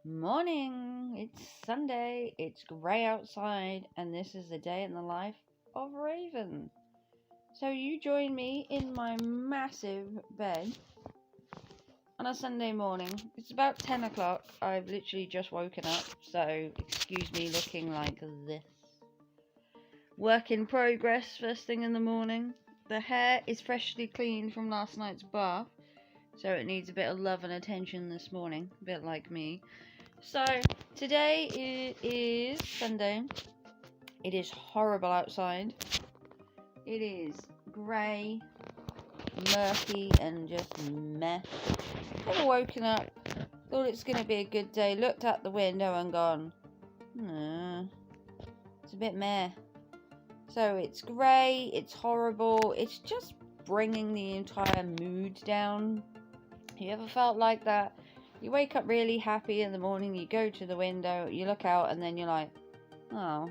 Morning! It's Sunday, it's grey outside, and this is the day in the life of Raven. So you join me in my massive bed on a Sunday morning. It's about 10 o'clock. I've literally just woken up, so excuse me looking like this. Work in progress first thing in the morning. The hair is freshly cleaned from last night's bath, so it needs a bit of love and attention this morning, a bit like me. So, today it is Sunday. It is horrible outside. It is grey, murky, and just meh. I've woken up, thought it's going to be a good day, looked out the window and gone, it's a bit meh. So, it's grey, it's horrible, it's just bringing the entire mood down. You ever felt like that? You wake up really happy in the morning, you go to the window, you look out, and then you're like, oh.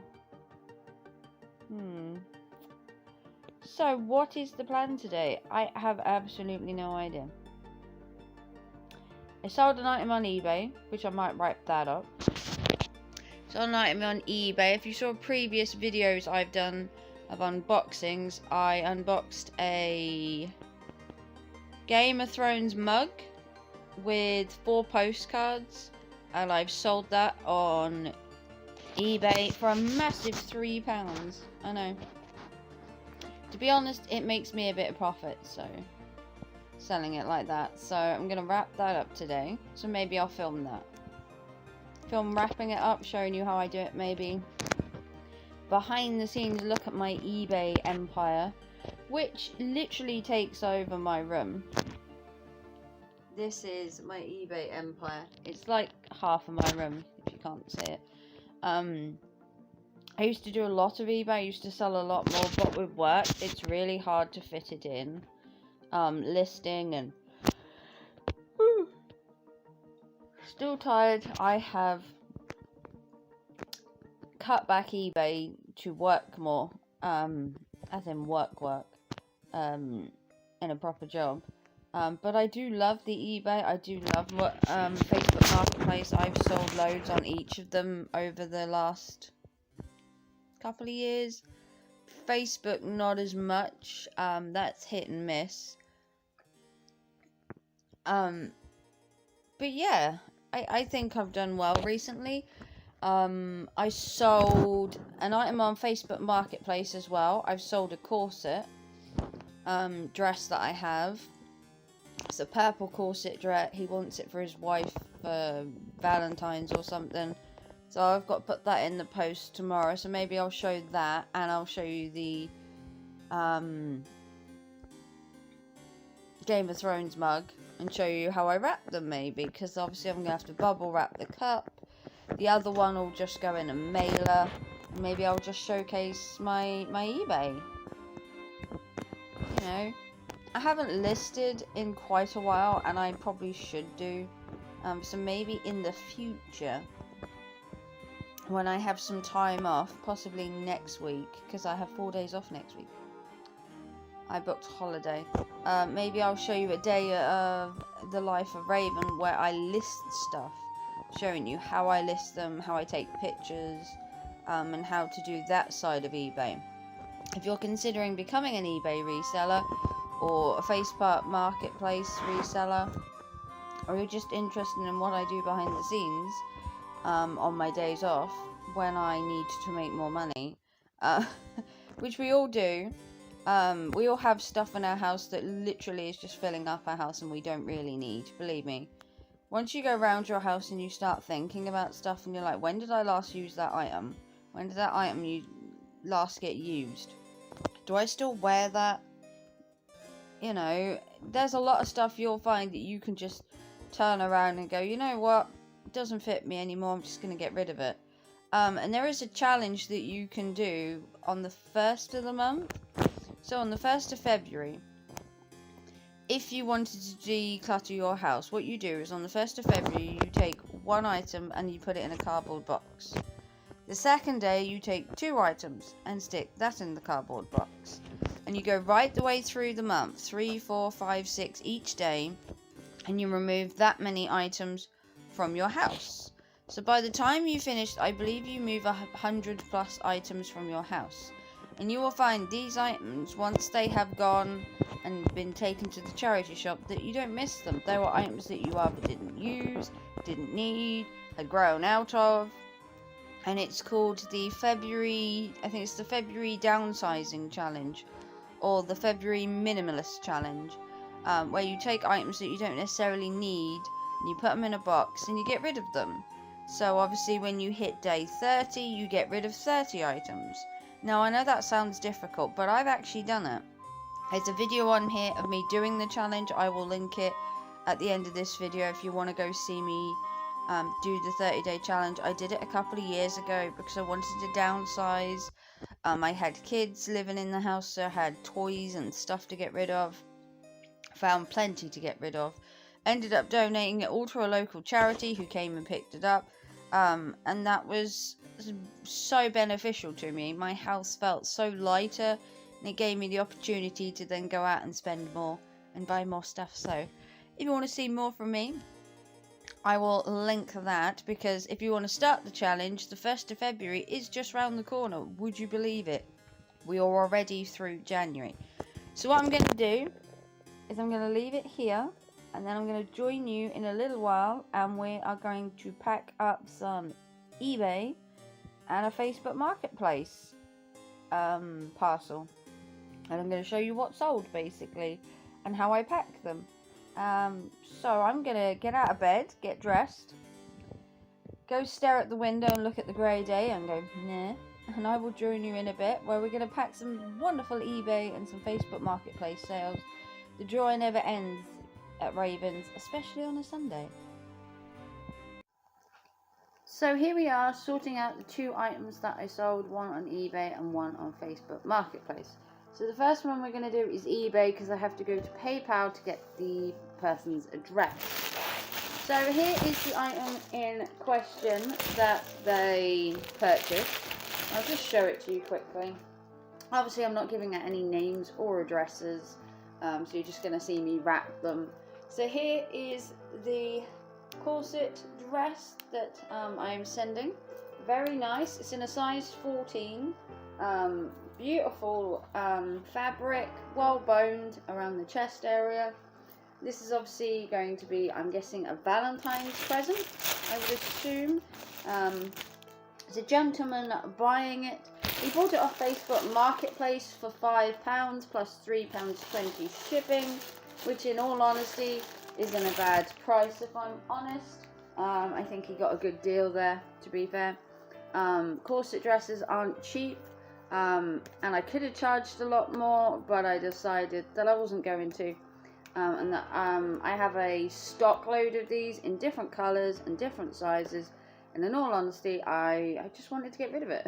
So, what is the plan today? I have absolutely no idea. I sold an item on eBay, which I might wrap that up. Sold an item on eBay. If you saw previous videos I've done of unboxings, I unboxed a Game of Thrones mug with 4 postcards, and I've sold that on eBay for a massive £3. I know. To be honest, it makes me a bit of profit, so selling it like that. So I'm gonna wrap that up today. So maybe I'll film that. Film wrapping it up, showing you how I do it, maybe. Behind the scenes look at my eBay empire, which literally takes over my room. This is my eBay empire. It's like half of my room, if you can't see it. I used to do a lot of eBay. I used to sell a lot more, but with work, it's really hard to fit it in. Listing and... Still tired. I have cut back eBay to work more. As in work. In a proper job. But I do love the eBay. I do love what Facebook Marketplace. I've sold loads on each of them over the last couple of years. Facebook not as much. That's hit and miss. But yeah, I think I've done well recently. I sold an item on Facebook Marketplace as well. I've sold a corset dress that I have. It's a purple corset dress. He wants it for his wife for Valentine's or something. So I've got to put that in the post tomorrow. So maybe I'll show that, and I'll show you the Game of Thrones mug and show you how I wrap them, maybe, because obviously I'm going to have to bubble wrap the cup. The other one will just go in a mailer. Maybe I'll just showcase my eBay. You know, I haven't listed in quite a while, and I probably should do. So maybe in the future, when I have some time off, possibly next week, because I have 4 days off next week. I booked a holiday. Maybe I'll show you a day of the life of Raven where I list stuff, showing you how I list them, how I take pictures, and how to do that side of eBay. If you're considering becoming an eBay reseller or a Facebook Marketplace reseller, or you're just interested in what I do behind the scenes on my days off when I need to make more money, which we all do. We all have stuff in our house that literally is just filling up our house and we don't really need, believe me. Once you go around your house and you start thinking about stuff and you're like, when did I last use that item? When did that item last get used? Do I still wear that? You know, there's a lot of stuff you'll find that you can just turn around and go, you know what? It doesn't fit me anymore. I'm just going to get rid of it. And there is a challenge that you can do on the 1st of the month. So on the 1st of February, if you wanted to declutter your house, what you do is on the 1st of February, you take one item and you put it in a cardboard box. The second day, you take 2 items and stick that in the cardboard box. And you go right the way through the month, 3, 4, 5, 6 each day, and you remove that many items from your house. So by the time you finish, I believe you move 100+ items from your house. And you will find these items, once they have gone and been taken to the charity shop, that you don't miss them. They were items that you either didn't use, didn't need, had grown out of. And it's called the February, I think it's the February Downsizing Challenge, or the February Minimalist Challenge, where you take items that you don't necessarily need, and you put them in a box, and you get rid of them. So obviously when you hit day 30, you get rid of 30 items. Now I know that sounds difficult, but I've actually done it. There's a video on here of me doing the challenge. I will link it at the end of this video if you want to go see me do the 30-day challenge. I did it a couple of years ago because I wanted to downsize. I had kids living in the house, so I had toys and stuff to get rid of. Found plenty to get rid of. Ended up donating it all to a local charity who came and picked it up. And that was so beneficial to me. My house felt so lighter, and it gave me the opportunity to then go out and spend more and buy more stuff. So if you want to see more from me, I will link that, because if you want to start the challenge, the 1st of February is just round the corner. Would you believe it? We are already through January. So what I'm going to do is I'm going to leave it here, and then I'm going to join you in a little while, and we are going to pack up some eBay and a Facebook Marketplace parcel. And I'm going to show you what sold, basically, and how I pack them. So I'm going to get out of bed, get dressed, go stare at the window and look at the grey day and go, nah. And I will join you in a bit, where we're going to pack some wonderful eBay and some Facebook Marketplace sales. The joy never ends at Ravens, especially on a Sunday. So here we are, sorting out the 2 items that I sold, one on eBay and one on Facebook Marketplace. So the first one we're going to do is eBay, because I have to go to PayPal to get the person's address. So here is the item in question that they purchased. I'll just show it to you quickly. Obviously I'm not giving out any names or addresses, so you're just going to see me wrap them. So here is the corset dress that I am sending. Very nice. It's in a size 14. Beautiful fabric, well boned around the chest area. This is obviously going to be, I'm guessing, a Valentine's present, I would assume. There's a gentleman buying it. He bought it off Facebook Marketplace for £5 plus £3.20 shipping, which in all honesty isn't a bad price, if I'm honest. I think he got a good deal there, to be fair. Corset dresses aren't cheap, and I could have charged a lot more, but I decided that I wasn't going to. And that I have a stock load of these in different colours and different sizes, and in all honesty I just wanted to get rid of it.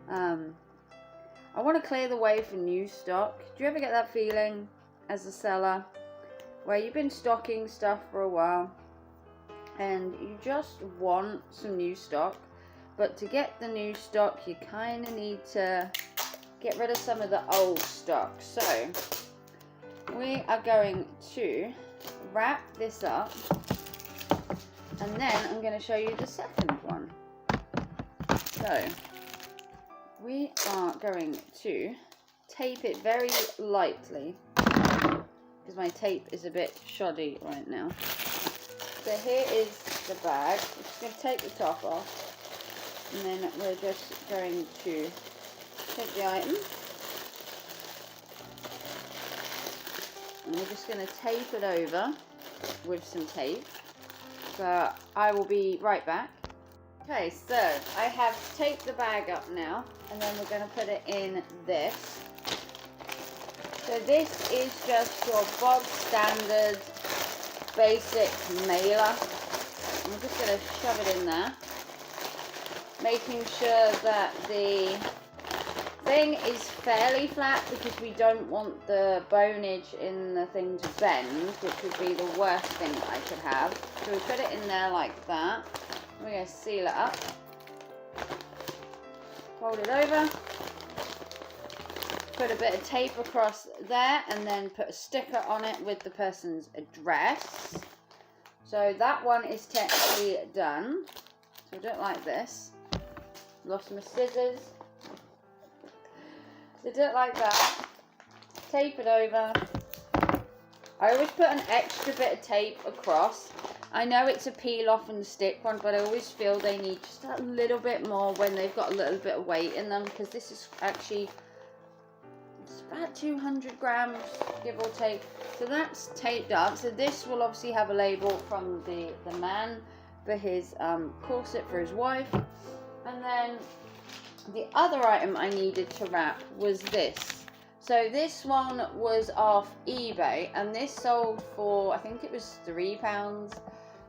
I want to clear the way for new stock. Do you ever get that feeling as a seller where you've been stocking stuff for a while and you just want some new stock, but to get the new stock you kind of need to get rid of some of the old stock? So we are going to wrap this up, and then I'm going to show you the second one. So we are going to tape it very lightly, because my tape is a bit shoddy right now. So here is the bag. I'm just going to take the top off, and then we're just going to take the item, and we're just going to tape it over with some tape. So I will be right back. Okay, so I have taped the bag up now, and then we're going to put it in this. So this is just your bog standard basic mailer. I'm just going to shove it in there, making sure that the thing is fairly flat, because we don't want the bonage in the thing to bend, which would be the worst thing that I could have. So we put it in there like that. We're going to seal it up, fold it over, put a bit of tape across there, and then put a sticker on it with the person's address. So that one is technically done. So I do it like this. Lost my scissors. So do it like that. Tape it over. I always put an extra bit of tape across. I know it's a peel off and stick one, but I always feel they need just a little bit more when they've got a little bit of weight in them, because this is actually, it's about 200 grams, give or take. So that's taped up. So this will obviously have a label from the man for his corset for his wife. And then the other item I needed to wrap was this. So this one was off eBay, and this sold for, I think it was £3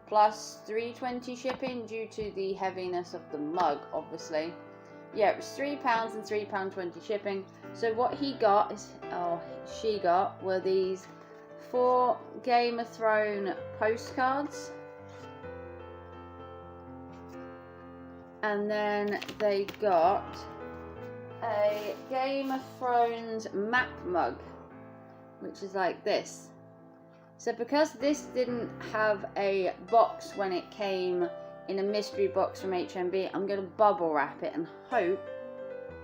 plus £3.20 shipping due to the heaviness of the mug, obviously. Yeah, it was £3 and £3.20 shipping. So what he got is, or she got, were these 4 Game of Thrones postcards. And then they got a Game of Thrones map mug, which is like this. So because this didn't have a box when it came in a mystery box from HMB, I'm going to bubble wrap it and hope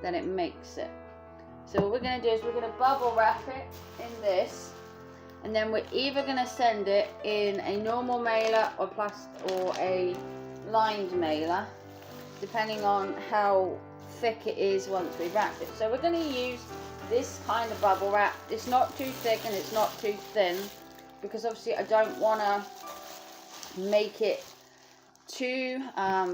that it makes it. So what we're going to do is we're going to bubble wrap it in this, and then we're either going to send it in a normal mailer or a lined mailer, depending on how thick it is once we wrap it. So we're going to use this kind of bubble wrap. It's not too thick and it's not too thin, because obviously I don't want to make it too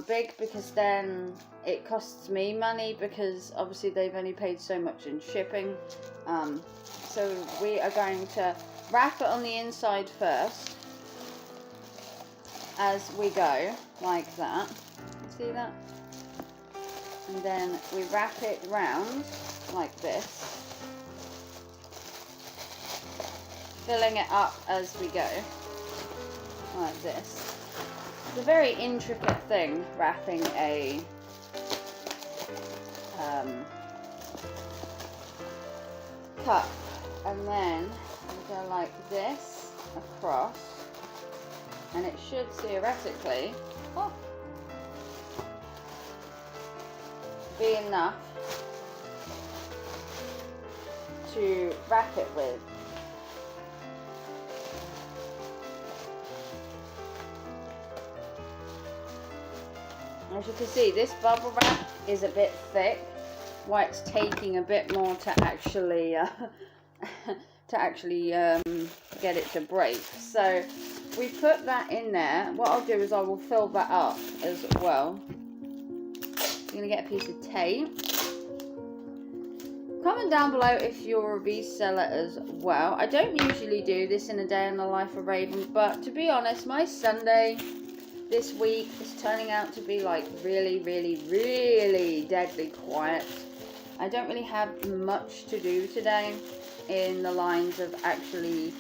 big, because then it costs me money, because obviously they've only paid so much in shipping. So we are going to wrap it on the inside first as we go, like that. See that? And then we wrap it round like this, filling it up as we go, like this. It's a very intricate thing, wrapping a cup. And then we go like this across, and it should theoretically be enough to wrap it with. As you can see, this bubble wrap is a bit thick, why it's taking a bit more to actually get it to break. So we put that in there. What I'll do is I will fill that up as well. You're going to get a piece of tape. Comment down below if you're a reseller as well. I don't usually do this in a day in the life of Raven, but to be honest, my Sunday this week is turning out to be like really, really, really deadly quiet. I don't really have much to do today in the lines of actually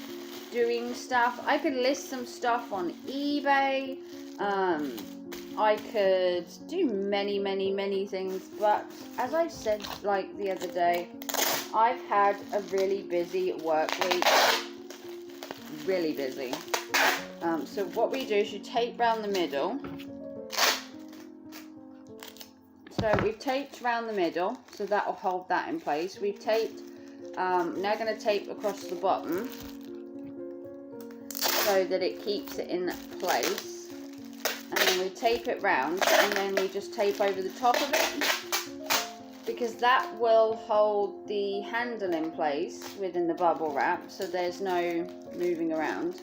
doing stuff. I could list some stuff on eBay. I could do many things, but as I said like the other day, I've had a really busy work week, really busy. So what we do is you tape around the middle. So we've taped around the middle, so that will hold that in place. We've taped, now going to tape across the bottom so that it keeps it in place. And then we tape it round, and then we just tape over the top of it, because that will hold the handle in place within the bubble wrap, so there's no moving around.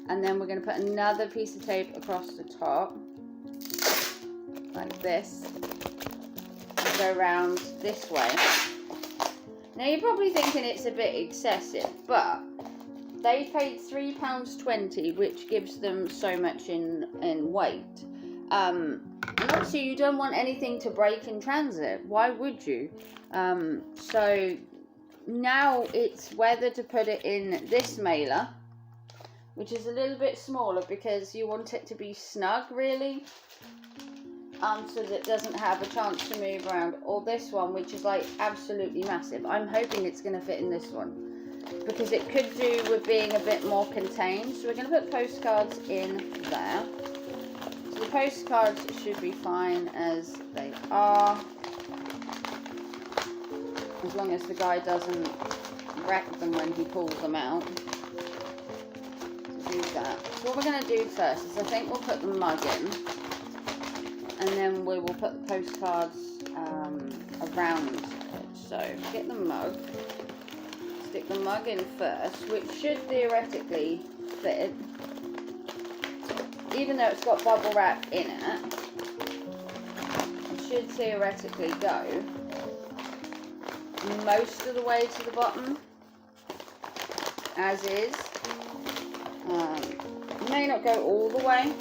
And then we're going to put another piece of tape across the top, like this, and go around this way. Now you're probably thinking it's a bit excessive, but they paid £3.20, which gives them so much in weight. And obviously you don't want anything to break in transit. Why would you? So now it's whether to put it in this mailer, which is a little bit smaller because you want it to be snug, really, so that it doesn't have a chance to move around, or this one, which is like absolutely massive. I'm hoping it's going to fit in this one, because it could do with being a bit more contained. So we're going to put postcards in there. So the postcards should be fine as they are, as long as the guy doesn't wreck them when he pulls them out. Do that. So what we're going to do first is I think we'll put the mug in, and then we will put the postcards around it. So get the mug, stick the mug in first, which should theoretically fit, even though it's got bubble wrap in it. It should theoretically go most of the way to the bottom, as is. It may not go all the way,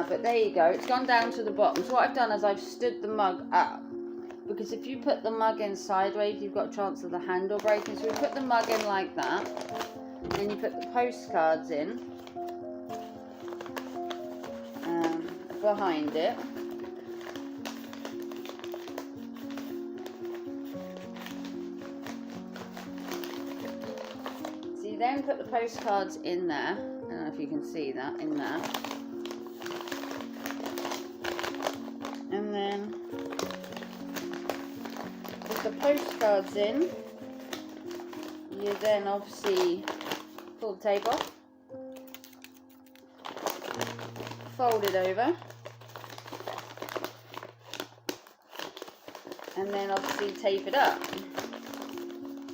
but there you go, it's gone down to the bottom. So what I've done is I've stood the mug up, because if you put the mug in sideways, you've got a chance of the handle breaking. So we put the mug in like that, and then you put the postcards in behind it. So you then put the postcards in there. I don't know if you can see that in there. And then with the postcards in, you then obviously pull the tape off, fold it over, and then obviously tape it up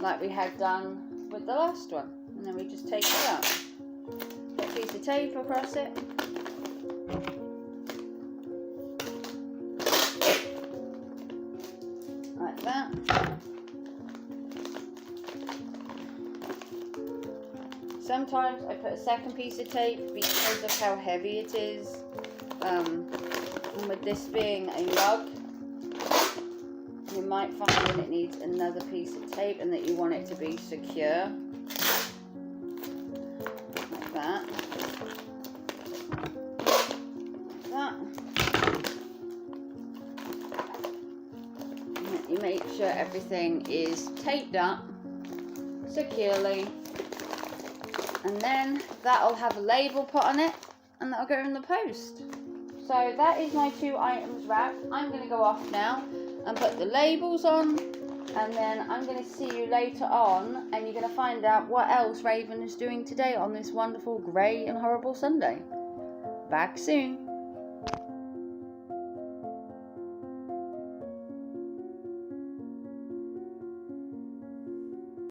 like we had done with the last one. And then we just tape it up. Put a piece of tape across it. Like that. Sometimes I put a second piece of tape because of how heavy it is. And with this being a mug, you might find that it needs another piece of tape and that you want it to be secure. Like that. Like that. And you make sure everything is taped up securely. And then that'll have a label put on it, and that'll go in the post. So that is my 2 items wrapped. I'm going to go off now and put the labels on, and then I'm going to see you later on, and you're going to find out what else Raven is doing today on this wonderful grey and horrible Sunday. Back soon.